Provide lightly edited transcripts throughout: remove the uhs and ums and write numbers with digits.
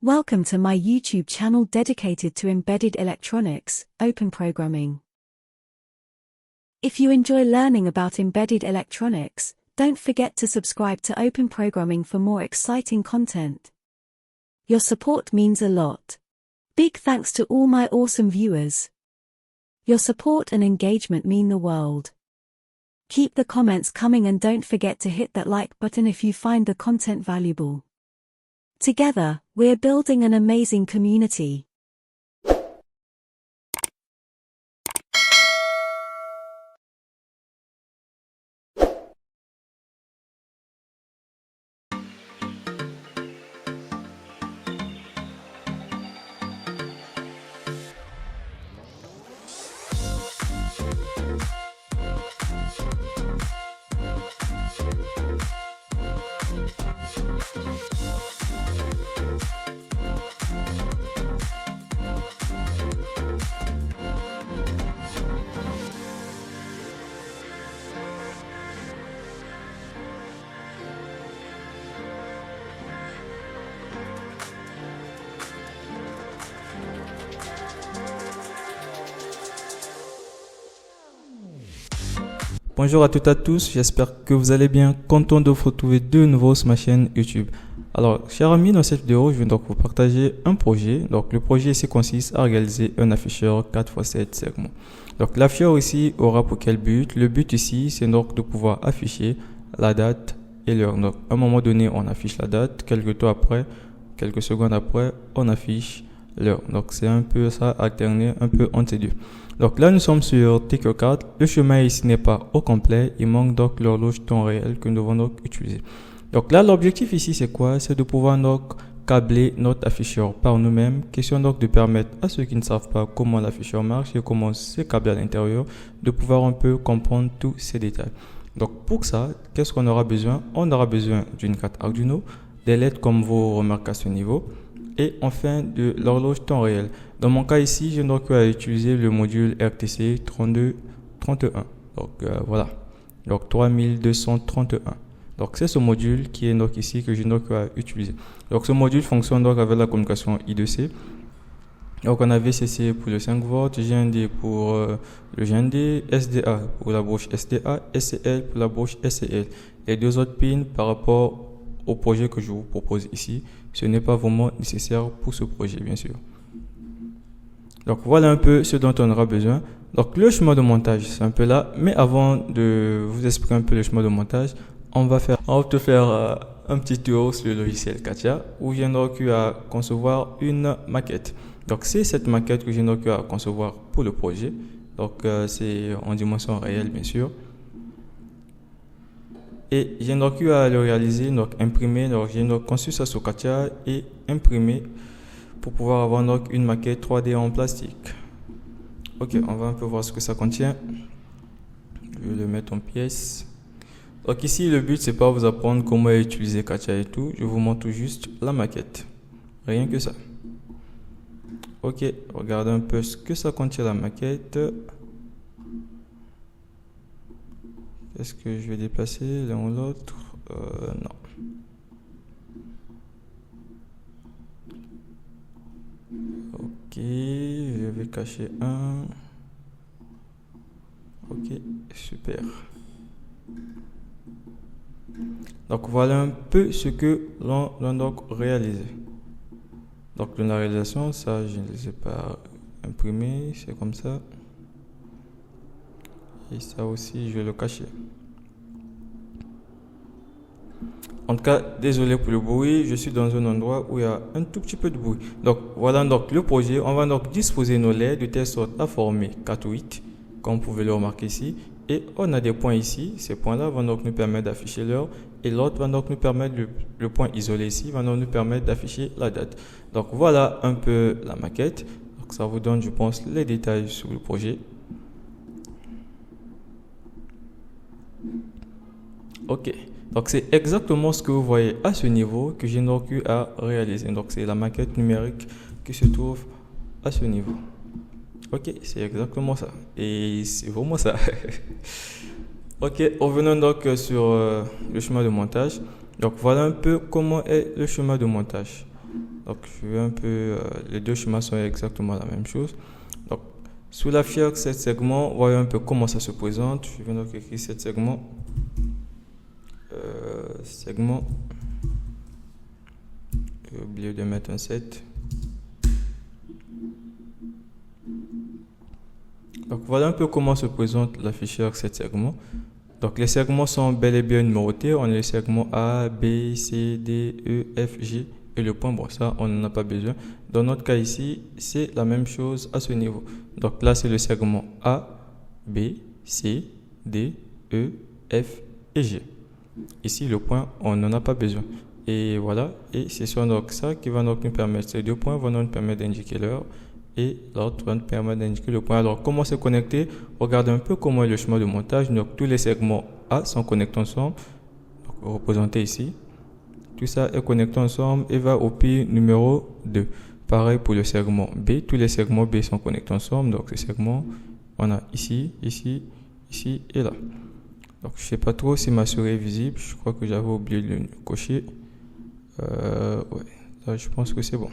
Welcome to my YouTube channel dedicated to embedded electronics, open programming. If you enjoy learning about embedded electronics, don't forget to subscribe to Open Programming for more exciting content. Your support means a lot. Big thanks to all my awesome viewers. Your support and engagement mean the world. Keep the comments coming and don't forget to hit that like button if you find the content valuable. Together, we're building an amazing community. Bonjour à toutes et à tous, j'espère que vous allez bien, content de vous retrouver de nouveau sur ma chaîne YouTube. Alors, chers amis, dans cette vidéo, je vais donc vous partager un projet. Donc, le projet ici consiste à réaliser un afficheur 4x7 segments. Donc, l'afficheur ici aura pour quel but? Le but ici, c'est donc de pouvoir afficher la date et l'heure. Donc, à un moment donné, on affiche la date, quelques secondes après, on affiche l'heure. Donc, c'est un peu ça, alterner un peu entre ces deux. Donc là, nous sommes sur Tinkercad. Le chemin ici n'est pas au complet. Il manque donc l'horloge temps réel que nous devons donc utiliser. Donc là, l'objectif ici, c'est quoi? C'est de pouvoir donc câbler notre afficheur par nous-mêmes. Question donc de permettre à ceux qui ne savent pas comment l'afficheur marche et comment c'est câblé à l'intérieur, de pouvoir un peu comprendre tous ces détails. Donc pour ça, qu'est-ce qu'on aura besoin? On aura besoin d'une carte Arduino, des LED comme vous remarquez à ce niveau, et enfin de l'horloge temps réel. Dans mon cas ici, j'ai donc utiliser le module RTC 3231. Donc voilà, donc 3231. Donc c'est ce module qui est donc ici que j'ai donc utilisé. Donc ce module fonctionne donc avec la communication I2C. Donc on a VCC pour le 5 volts, GND pour le GND, SDA pour la branche SDA, SCL pour la branche SCL. Les deux autres pins par rapport au projet que je vous propose ici, ce n'est pas vraiment nécessaire pour ce projet, bien sûr. Donc voilà un peu ce dont on aura besoin. Donc le chemin de montage, c'est un peu là. Mais avant de vous expliquer un peu le chemin de montage, on va faire un petit tour sur le logiciel Katia, où j'ai donc eu à concevoir une maquette. Donc c'est cette maquette que j'ai donc eu à concevoir pour le projet. Donc c'est en dimension réelle, bien sûr. Et j'ai donc eu à le réaliser, donc imprimer. Donc j'ai donc conçu ça sur Katia et imprimé pour pouvoir avoir donc une maquette 3D en plastique. Ok, on va un peu voir ce que ça contient. Je vais le mettre en pièces. Donc ici, le but, c'est pas vous apprendre comment utiliser Katia et tout. Je vous montre juste la maquette. Rien que ça. Ok, regardez un peu ce que ça contient la maquette. Est-ce que je vais déplacer l'un ou l'autre? Non. Ok, je vais cacher un. Ok, super. Donc voilà un peu ce que l'on a donc réalisé. Donc dans la réalisation, ça je ne les ai pas imprimés, c'est comme ça. Et ça aussi, je vais le cacher. En tout cas, désolé pour le bruit, je suis dans un endroit où il y a un tout petit peu de bruit. Donc voilà donc le projet. On va donc disposer nos LED de telle sorte à former 4 ou 8, comme vous pouvez le remarquer ici. Et on a des points ici. Ces points-là vont donc nous permettre d'afficher l'heure. Et l'autre va donc nous permettre, le point isolé ici, va donc nous permettre d'afficher la date. Donc voilà un peu la maquette. Donc ça vous donne, je pense, les détails sur le projet. Ok. Donc c'est exactement ce que vous voyez à ce niveau que j'ai donc eu à réaliser. Donc c'est la maquette numérique qui se trouve à ce niveau. Ok, c'est exactement ça. Et c'est vraiment ça. Ok, revenons donc sur le chemin de montage. Donc voilà un peu comment est le chemin de montage. Donc je vais un peu, les deux schémas sont exactement la même chose. Donc sous la fiche 7 segments, voyons un peu comment ça se présente. Je vais donc écrire 7 segments. Segment. J'ai oublié de mettre un 7. Donc voilà un peu comment se présente l'afficheur 7 segments. Donc les segments sont bel et bien numérotés. On a les segments A, B, C, D, E, F, G et le point. Bon, ça on n'en a pas besoin. Dans notre cas ici, c'est la même chose à ce niveau. Donc là c'est le segment A, B, C, D, E, F et G. Ici le point, on n'en a pas besoin. Et voilà, et c'est donc ça qui va donc nous permettre, ces deux points vont nous permettre d'indiquer l'heure et l'autre va nous permettre d'indiquer le point. Alors comment c'est connecté? Regardez un peu comment est le chemin de montage. Donc tous les segments A sont connectés ensemble, donc, représentés ici. Tout ça est connecté ensemble et va au pin numéro 2. Pareil pour le segment B, tous les segments B sont connectés ensemble. Donc ce segment, on a ici, ici, ici et là. Donc je ne sais pas trop si ma souris est visible, je crois que j'avais oublié de le cocher. Ouais, là je pense que c'est bon.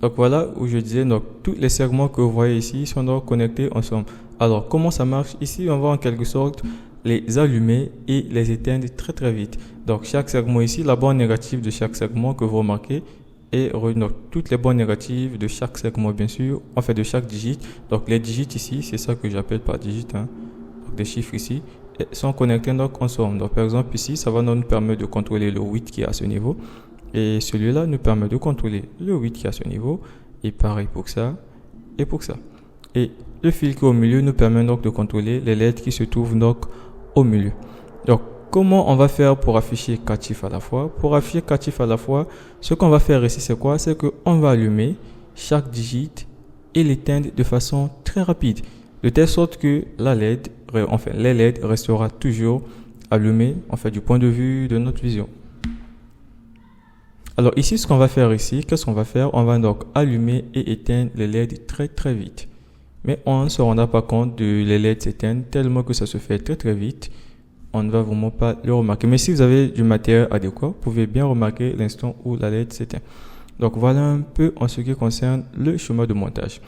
Donc voilà où je disais, donc tous les segments que vous voyez ici sont donc connectés ensemble. Alors comment ça marche? Ici on va en quelque sorte les allumer et les éteindre très très vite. Donc chaque segment ici, la bande négative de chaque segment que vous remarquez et donc toutes les bandes négatives de chaque segment bien sûr, en fait de chaque digit. Donc les digits ici, c'est ça que j'appelle par digit, hein. Donc des chiffres ici sont connectés donc ensemble. Donc par exemple ici, ça va nous permettre de contrôler le 8 qui est à ce niveau. Et celui-là nous permet de contrôler le 8 qui est à ce niveau. Et pareil pour ça et pour ça. Et le fil qui est au milieu nous permet donc de contrôler les lettres qui se trouvent donc au milieu. Donc comment on va faire pour afficher 4 chiffres à la fois? Pour afficher 4 chiffres à la fois, ce qu'on va faire ici c'est quoi? C'est qu'on va allumer chaque digit et l'éteindre de façon très rapide. De telle sorte que la LED, enfin les LED restera toujours allumées en fait du point de vue de notre vision. Alors ici, ce qu'on va faire ici, qu'est-ce qu'on va faire? On va donc allumer et éteindre les LED très très vite. Mais on ne se rendra pas compte de les LED s'éteindre tellement que ça se fait très très vite. On ne va vraiment pas le remarquer. Mais si vous avez du matériel adéquat, vous pouvez bien remarquer l'instant où la LED s'éteint. Donc voilà un peu en ce qui concerne le schéma de montage.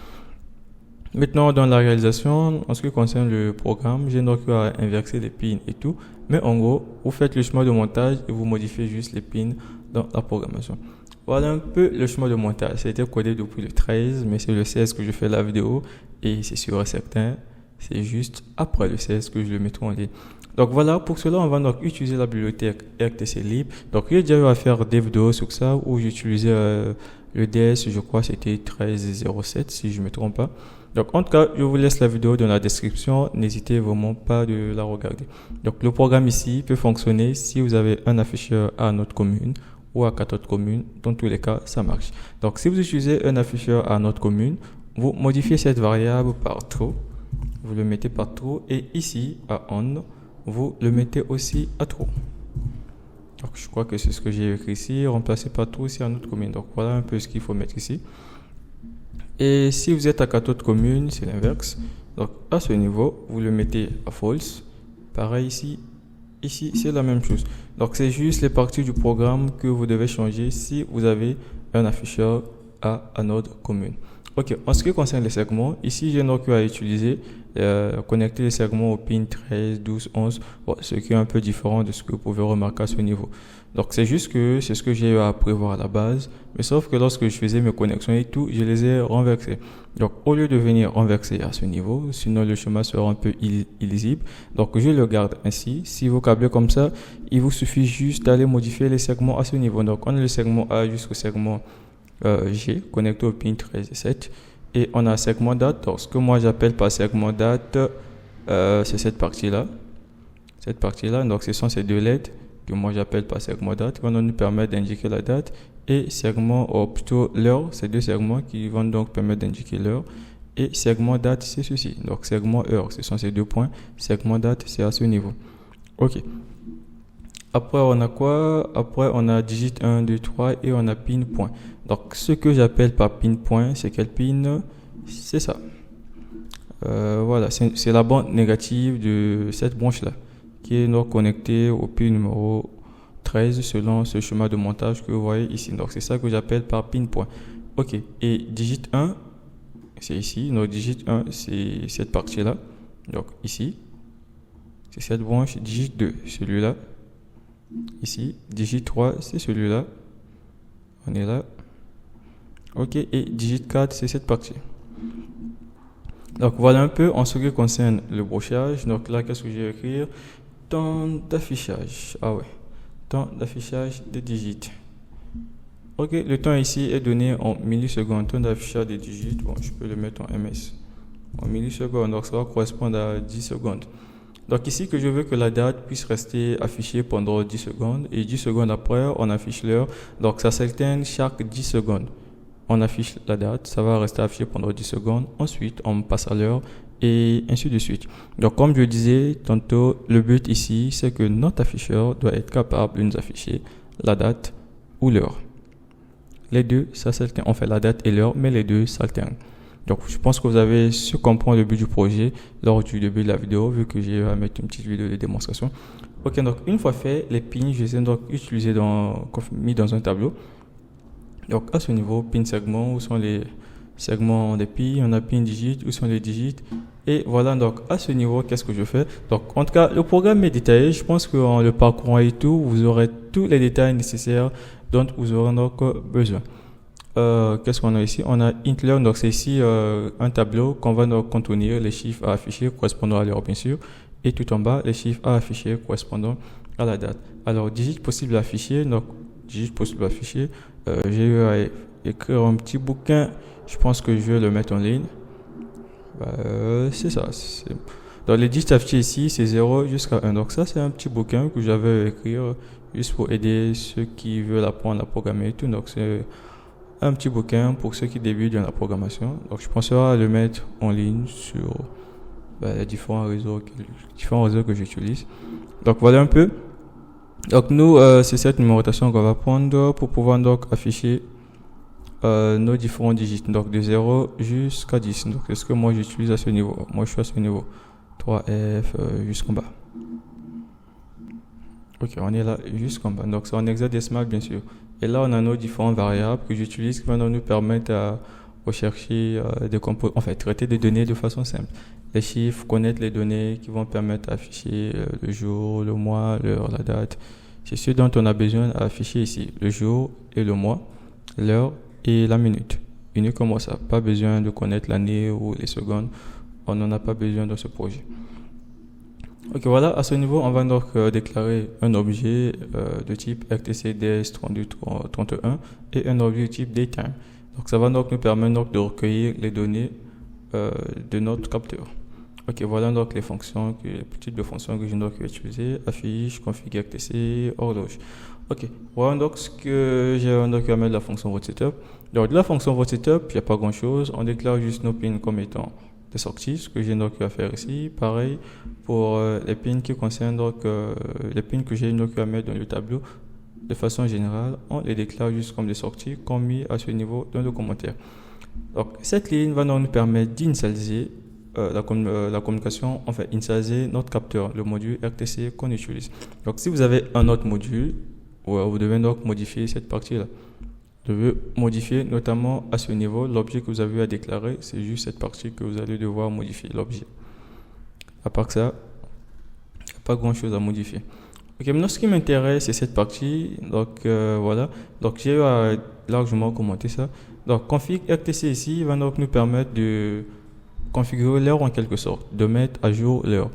Maintenant, dans la réalisation, en ce qui concerne le programme, j'ai donc à inverser les pins et tout. Mais en gros, vous faites le schéma de montage et vous modifiez juste les pins dans la programmation. Voilà un peu le schéma de montage. Ça a été codé depuis le 13, mais c'est le 16 que je fais la vidéo et c'est sûr et certain, c'est juste après le 16 que je le mettrai en ligne. Donc voilà, pour cela, on va donc utiliser la bibliothèque RTC Libre. Donc j'ai déjà eu à faire des vidéos sur ça où j'utilisais le DS, je crois c'était 13.07 si je ne me trompe pas. Donc en tout cas, je vous laisse la vidéo dans la description, n'hésitez vraiment pas de la regarder. Donc le programme ici peut fonctionner si vous avez un afficheur à notre commune ou à 4 autres communes, dans tous les cas ça marche. Donc si vous utilisez un afficheur à notre commune, vous modifiez cette variable par true, vous le mettez par true et ici à on, vous le mettez aussi à true. Donc je crois que c'est ce que j'ai écrit ici, remplacer par true ici à notre commune. Donc voilà un peu ce qu'il faut mettre ici. Et si vous êtes à 4 autres communes, c'est l'inverse. Donc à ce niveau, vous le mettez à false. Pareil ici, ici c'est la même chose. Donc c'est juste les parties du programme que vous devez changer si vous avez un afficheur à notre commune. Ok, en ce qui concerne les segments, ici j'ai donc à utiliser connecter les segments au pin 13, 12, 11, bon, ce qui est un peu différent de ce que vous pouvez remarquer à ce niveau. Donc c'est juste que c'est ce que j'ai eu à prévoir à la base, mais sauf que lorsque je faisais mes connexions et tout, je les ai renversés. Donc au lieu de venir renverser à ce niveau, sinon le schéma sera un peu illisible, donc je le garde ainsi. Si vous câblez comme ça, il vous suffit juste d'aller modifier les segments à ce niveau. Donc on a le segment A jusqu'au segment G connecté au pin 13 et 7 et on a un segment date. Donc ce que moi j'appelle par segment date, c'est cette partie là, donc ce sont ces deux LED que moi j'appelle par segment date qui vont nous permettre d'indiquer la date et segment, ou plutôt l'heure, ces deux segments qui vont donc permettre d'indiquer l'heure. Et segment date c'est ceci, donc segment heure ce sont ces deux points, segment date c'est à ce niveau. Ok, après on a quoi? Après on a digit 1, 2, 3 et on a pin point. Donc ce que j'appelle par pin point, c'est quel pin? C'est ça. Voilà, c'est la bande négative de cette branche là qui est donc connectée au pin numéro 13 selon ce schéma de montage que vous voyez ici. Donc c'est ça que j'appelle par pinpoint. Ok, et digit 1, c'est ici. Donc digit 1, c'est cette partie-là. Donc ici, c'est cette branche. Digit 2, celui-là. Ici, digit 3, c'est celui-là. On est là. Ok, et digit 4, c'est cette partie. Donc voilà un peu en ce qui concerne le brochage. Donc là, qu'est-ce que je vais écrire? Temps d'affichage. Ah ouais, temps d'affichage des digits. Ok, le temps ici est donné en millisecondes. Temps d'affichage des digits, bon, je peux le mettre en ms. En millisecondes, donc ça va correspondre à 10 secondes. Donc ici que je veux que la date puisse rester affichée pendant 10 secondes et 10 secondes après on affiche l'heure. Donc ça s'alterne chaque 10 secondes. On affiche la date, ça va rester affiché pendant 10 secondes. Ensuite on passe à l'heure et ainsi de suite. Donc comme je disais tantôt, le but ici c'est que notre afficheur doit être capable de nous afficher la date ou l'heure. Les deux, ça s'alterne. On fait la date et l'heure, mais les deux s'alternent. Donc, je pense que vous avez su comprendre le but du projet lors du début de la vidéo, vu que j'ai à mettre une petite vidéo de démonstration. Ok, donc une fois fait, les pins, je les ai donc utilisés mis dans un tableau. Donc, à ce niveau, pin segment, où sont les segments des pins, on a pin digit, où sont les digits. Et voilà, donc à ce niveau, qu'est-ce que je fais? Donc, en tout cas, le programme est détaillé. Je pense qu'en le parcourant et tout, vous aurez tous les détails nécessaires dont vous aurez donc besoin. Qu'est-ce qu'on a ici? On a int_learn, donc c'est ici un tableau qu'on va donc contenir les chiffres à afficher correspondant à l'heure bien sûr, et tout en bas les chiffres à afficher correspondant à la date. Alors digit possible à afficher, donc digit possible à afficher, j'ai eu à écrire un petit bouquin, je pense que je vais le mettre en ligne. C'est ça. Donc les digits affichés ici c'est 0 jusqu'à 1, donc ça c'est un petit bouquin que j'avais écrit juste pour aider ceux qui veulent apprendre à programmer et tout, donc c'est un petit bouquin pour ceux qui débutent dans la programmation. Donc je penserai à le mettre en ligne sur les différents réseaux que j'utilise. Donc voilà un peu. Donc nous, c'est cette numérotation qu'on va prendre pour pouvoir donc afficher nos différents digits. Donc de 0 jusqu'à 10. Donc c'est ce que moi j'utilise à ce niveau. Moi je suis à ce niveau. 3F jusqu'en bas. Ok, on est là jusqu'en bas. Donc c'est en hexadécimal bien sûr. Et là, on a nos différentes variables que j'utilise qui vont nous permettre à rechercher traiter des données de façon simple. Les chiffres, connaître les données qui vont permettre d'afficher le jour, le mois, l'heure, la date. C'est ce dont on a besoin à afficher ici. Le jour et le mois, l'heure et la minute. Uniquement ça. Pas besoin de connaître l'année ou les secondes. On n'en a pas besoin dans ce projet. Ok, voilà, à ce niveau, on va donc déclarer un objet de type RTCDS3231 et un objet de type DateTime. Donc, ça va donc nous permettre donc de recueillir les données de notre capteur. Ok, voilà donc les fonctions, les types de fonctions que je dois utiliser: affiche, config RTC, horloge. Ok, voilà donc ce que j'ai donc à mettre la fonction voteSetup. Donc, de la fonction voteSetup, il n'y a pas grand chose. On déclare juste nos pins comme étant des sorties, ce que j'ai donc à faire ici. Pareil pour les pins qui concernent donc les pins que j'ai donc à mettre dans le tableau. De façon générale, on les déclare juste comme des sorties, comme mis à ce niveau dans le commentaire. Donc cette ligne va donc nous permettre d'initialiser la communication, enfin initialiser notre capteur, le module RTC qu'on utilise. Donc si vous avez un autre module, vous devez donc modifier cette partie-là. Vous devez modifier notamment à ce niveau l'objet que vous avez à déclarer. C'est juste cette partie que vous allez devoir modifier, l'objet. À part ça, il n'y a pas grand chose à modifier. Ok, maintenant ce qui m'intéresse c'est cette partie. Donc voilà. Donc j'ai largement commenté ça. Donc config RTC ici va donc nous permettre de configurer l'heure en quelque sorte, de mettre à jour l'heure.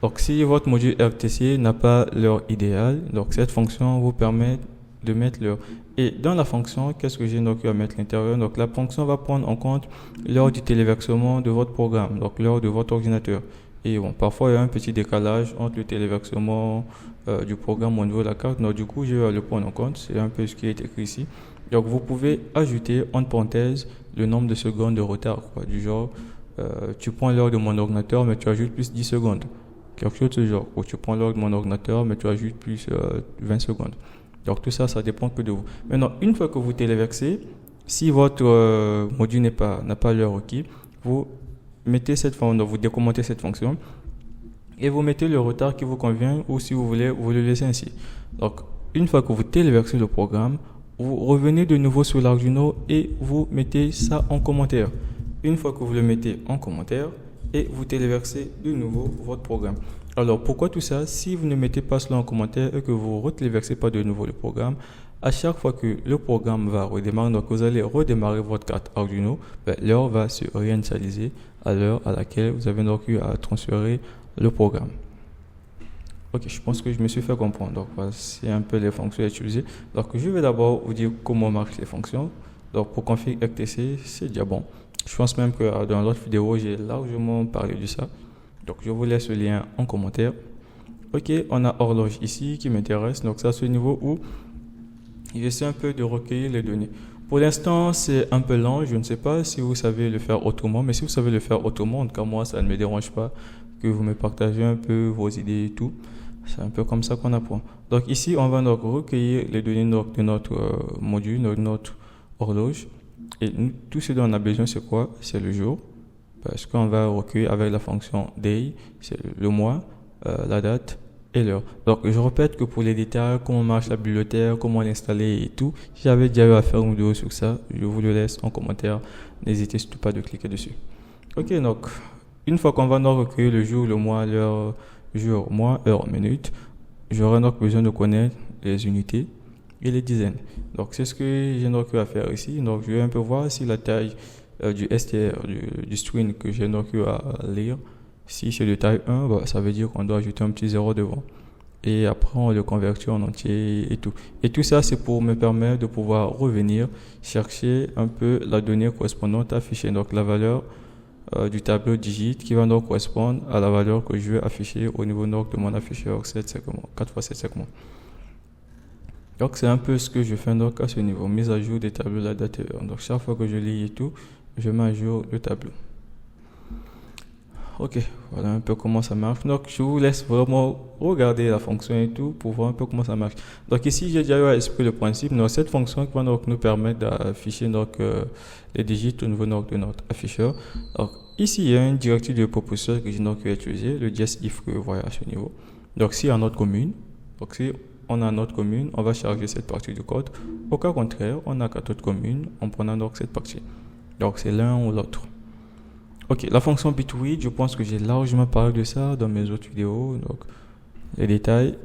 Donc si votre module RTC n'a pas l'heure idéale, donc cette fonction vous permet de mettre l'heure. Et dans la fonction, qu'est-ce que j'ai donc à mettre à l'intérieur? Donc la fonction va prendre en compte l'heure du téléversement de votre programme, donc l'heure de votre ordinateur. Et bon, parfois il y a un petit décalage entre le téléversement du programme au niveau de la carte. Donc du coup, je vais le prendre en compte. C'est un peu ce qui est écrit ici. Donc vous pouvez ajouter entre parenthèses le nombre de secondes de retard, quoi, du genre tu prends l'heure de mon ordinateur mais tu ajoutes plus 10 secondes. Quelque chose de ce genre. Ou tu prends l'heure de mon ordinateur mais tu ajoutes plus 20 secondes. Donc tout ça, ça dépend que de vous. Maintenant, une fois que vous téléversez, si votre module n'a pas l'heure requise, vous mettez cette fonction, vous décommentez cette fonction et vous mettez le retard qui vous convient ou si vous voulez, vous le laissez ainsi. Donc, une fois que vous téléversez le programme, vous revenez de nouveau sur l'Arduino et vous mettez ça en commentaire. Une fois que vous le mettez en commentaire et vous téléversez de nouveau votre programme. Alors, pourquoi tout ça? Si vous ne mettez pas cela en commentaire et que vous ne retéléversez pas de nouveau le programme, à chaque fois que le programme va redémarrer, donc vous allez redémarrer votre carte Arduino, l'heure va se réinitialiser à l'heure à laquelle vous avez donc eu à transférer le programme. Ok, je pense que je me suis fait comprendre. Donc, c'est un peu les fonctions à utiliser. Donc, je vais d'abord vous dire comment marchent les fonctions. Donc, pour config RTC, c'est déjà bon. Je pense même que dans l'autre vidéo, j'ai largement parlé de ça. Donc, je vous laisse le lien en commentaire. Ok, on a horloge ici qui m'intéresse. Donc, ça, c'est au niveau où j'essaie un peu de recueillir les données. Pour l'instant, c'est un peu lent. Je ne sais pas si vous savez le faire autrement. Mais si vous savez le faire autrement, en tout cas, moi, ça ne me dérange pas que vous me partagez un peu vos idées et tout. C'est un peu comme ça qu'on apprend. Donc ici, on va donc recueillir les données de notre module, de notre horloge. Et tout ce dont on a besoin, c'est quoi? C'est le jour. Parce qu'on va recueillir avec la fonction day, c'est le mois, la date et l'heure. Donc je répète que pour les détails, comment marche la bibliothèque, comment l'installer et tout, j'avais déjà eu à faire une vidéo sur ça. Je vous le laisse en commentaire. N'hésitez surtout pas de cliquer dessus. Ok, donc une fois qu'on va donc recueillir le jour, le mois, l'heure, jour, mois, heure, minute, j'aurai donc besoin de connaître les unités et les dizaines. Donc c'est ce que j'ai donc eu à faire ici. Donc je vais un peu voir si la taille du STR, du string que j'ai donc eu à lire, si c'est de taille 1, ça veut dire qu'on doit ajouter un petit 0 devant. Et après on le convertit en entier et tout. Et tout ça c'est pour me permettre de pouvoir revenir chercher un peu la donnée correspondante affichée. Donc la valeur du tableau digit qui va donc correspondre à la valeur que je vais afficher au niveau donc de mon afficheur 7 segments, 4x7 segments. Donc c'est un peu ce que je fais donc à ce niveau, mise à jour des tableaux, la date et l'heure. Donc chaque fois que je lis et tout, je mets à jour le tableau. Ok, voilà un peu comment ça marche. Donc je vous laisse vraiment regarder la fonction et tout pour voir un peu comment ça marche. Donc ici j'ai déjà eu à expliquer le principe. Donc cette fonction qui va donc nous permettre d'afficher donc les digits au niveau donc de notre afficheur. Donc ici il y a une directive de proposition que j'ai donc utilisé, le just-if que vous voyez à ce niveau. Donc si en notre commune, donc si on a notre commune, on va charger cette partie du code. Au cas contraire, on a qu'à toute commune, on prend donc cette partie. Donc c'est l'un ou l'autre. Ok, la fonction bit-read, je pense que j'ai largement parlé de ça dans mes autres vidéos. Donc, les détails,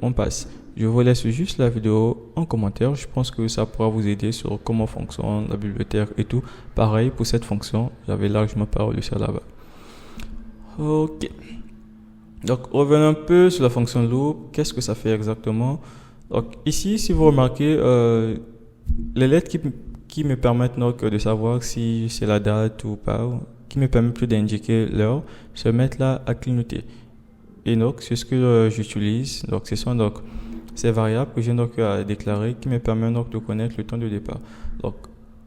on passe. Je vous laisse juste la vidéo en commentaire. Je pense que ça pourra vous aider sur comment fonctionne la bibliothèque et tout. Pareil pour cette fonction, j'avais largement parlé de ça là-bas. Ok. Donc, revenons un peu sur la fonction loop. Qu'est-ce que ça fait exactement? Donc, ici, si vous remarquez, les lettres qui me permettent donc de savoir si c'est la date ou pas, qui me permettent plus d'indiquer l'heure, se mettent là à clignoter. Et donc, c'est ce que j'utilise. Donc, ce sont donc ces variables que j'ai donc à déclarer qui me permettent donc de connaître le temps de départ. Donc,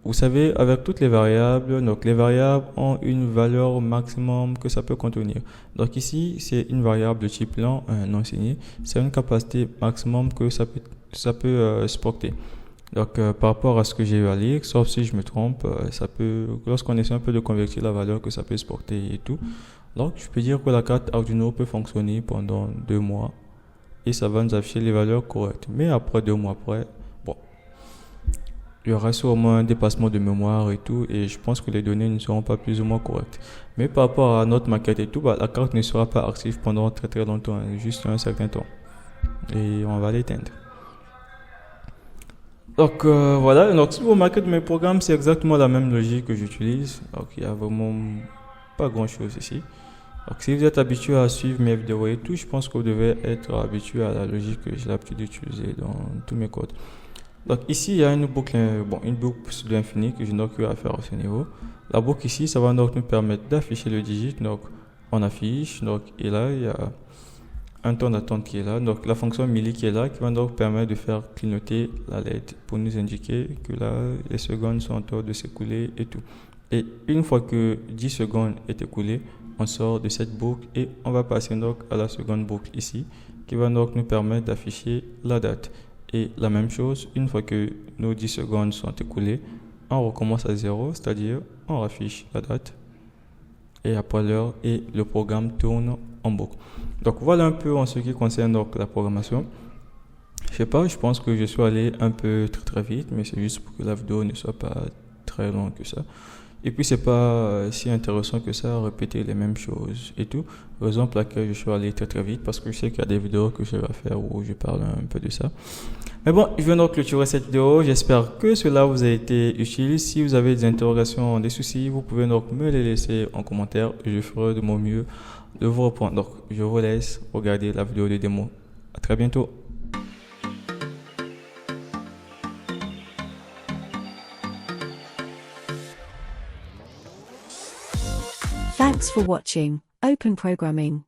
vous savez, avec toutes les variables, donc les variables ont une valeur maximum que ça peut contenir. Donc ici, c'est une variable de type lent, non signé. C'est une capacité maximum que ça peut supporter. Donc, par rapport à ce que j'ai eu à lire, sauf si je me trompe, ça peut, lorsqu'on essaie un peu de convertir la valeur que ça peut supporter et tout, donc je peux dire que la carte Arduino peut fonctionner pendant 2 mois et ça va nous afficher les valeurs correctes. Mais après 2 mois après, il y aura sûrement un dépassement de mémoire et tout, et je pense que les données ne seront pas plus ou moins correctes. Mais par rapport à notre maquette et tout, la carte ne sera pas active pendant très très longtemps, juste un certain temps. Et on va l'éteindre. Donc voilà, donc si vous remarquez de mes programmes, c'est exactement la même logique que j'utilise. Donc il n'y a vraiment pas grand chose ici. Donc si vous êtes habitué à suivre mes vidéos et tout, je pense que vous devez être habitué à la logique que j'ai l'habitude d'utiliser dans tous mes codes. Donc ici il y a une boucle de l'infini que j'ai donc eu à faire à ce niveau. La boucle ici, ça va donc nous permettre d'afficher le digit. Donc on affiche, donc et là il y a un temps d'attente qui est là, donc la fonction milli qui est là, qui va donc permettre de faire clignoter la LED pour nous indiquer que là, les secondes sont en train de s'écouler et tout. Et une fois que 10 secondes est écoulées, on sort de cette boucle et on va passer donc à la seconde boucle ici, qui va donc nous permettre d'afficher la date. Et la même chose, une fois que nos 10 secondes sont écoulées, on recommence à 0, c'est-à-dire on affiche la date et après l'heure et le programme tourne en boucle. Donc voilà un peu en ce qui concerne donc la programmation. Je sais pas, je pense que je suis allé un peu très vite, mais c'est juste pour que la vidéo ne soit pas très longue que ça. Et puis c'est pas si intéressant que ça, répéter les mêmes choses et tout. Raison pour laquelle je suis allé très vite, parce que je sais qu'il y a des vidéos que je vais faire où je parle un peu de ça. Mais bon, je viens donc clôturer cette vidéo. J'espère que cela vous a été utile. Si vous avez des interrogations, des soucis, vous pouvez donc me les laisser en commentaire. Je ferai de mon mieux de vous répondre. Donc je vous laisse regarder la vidéo de démo. À très bientôt. Thanks for watching Open Programming.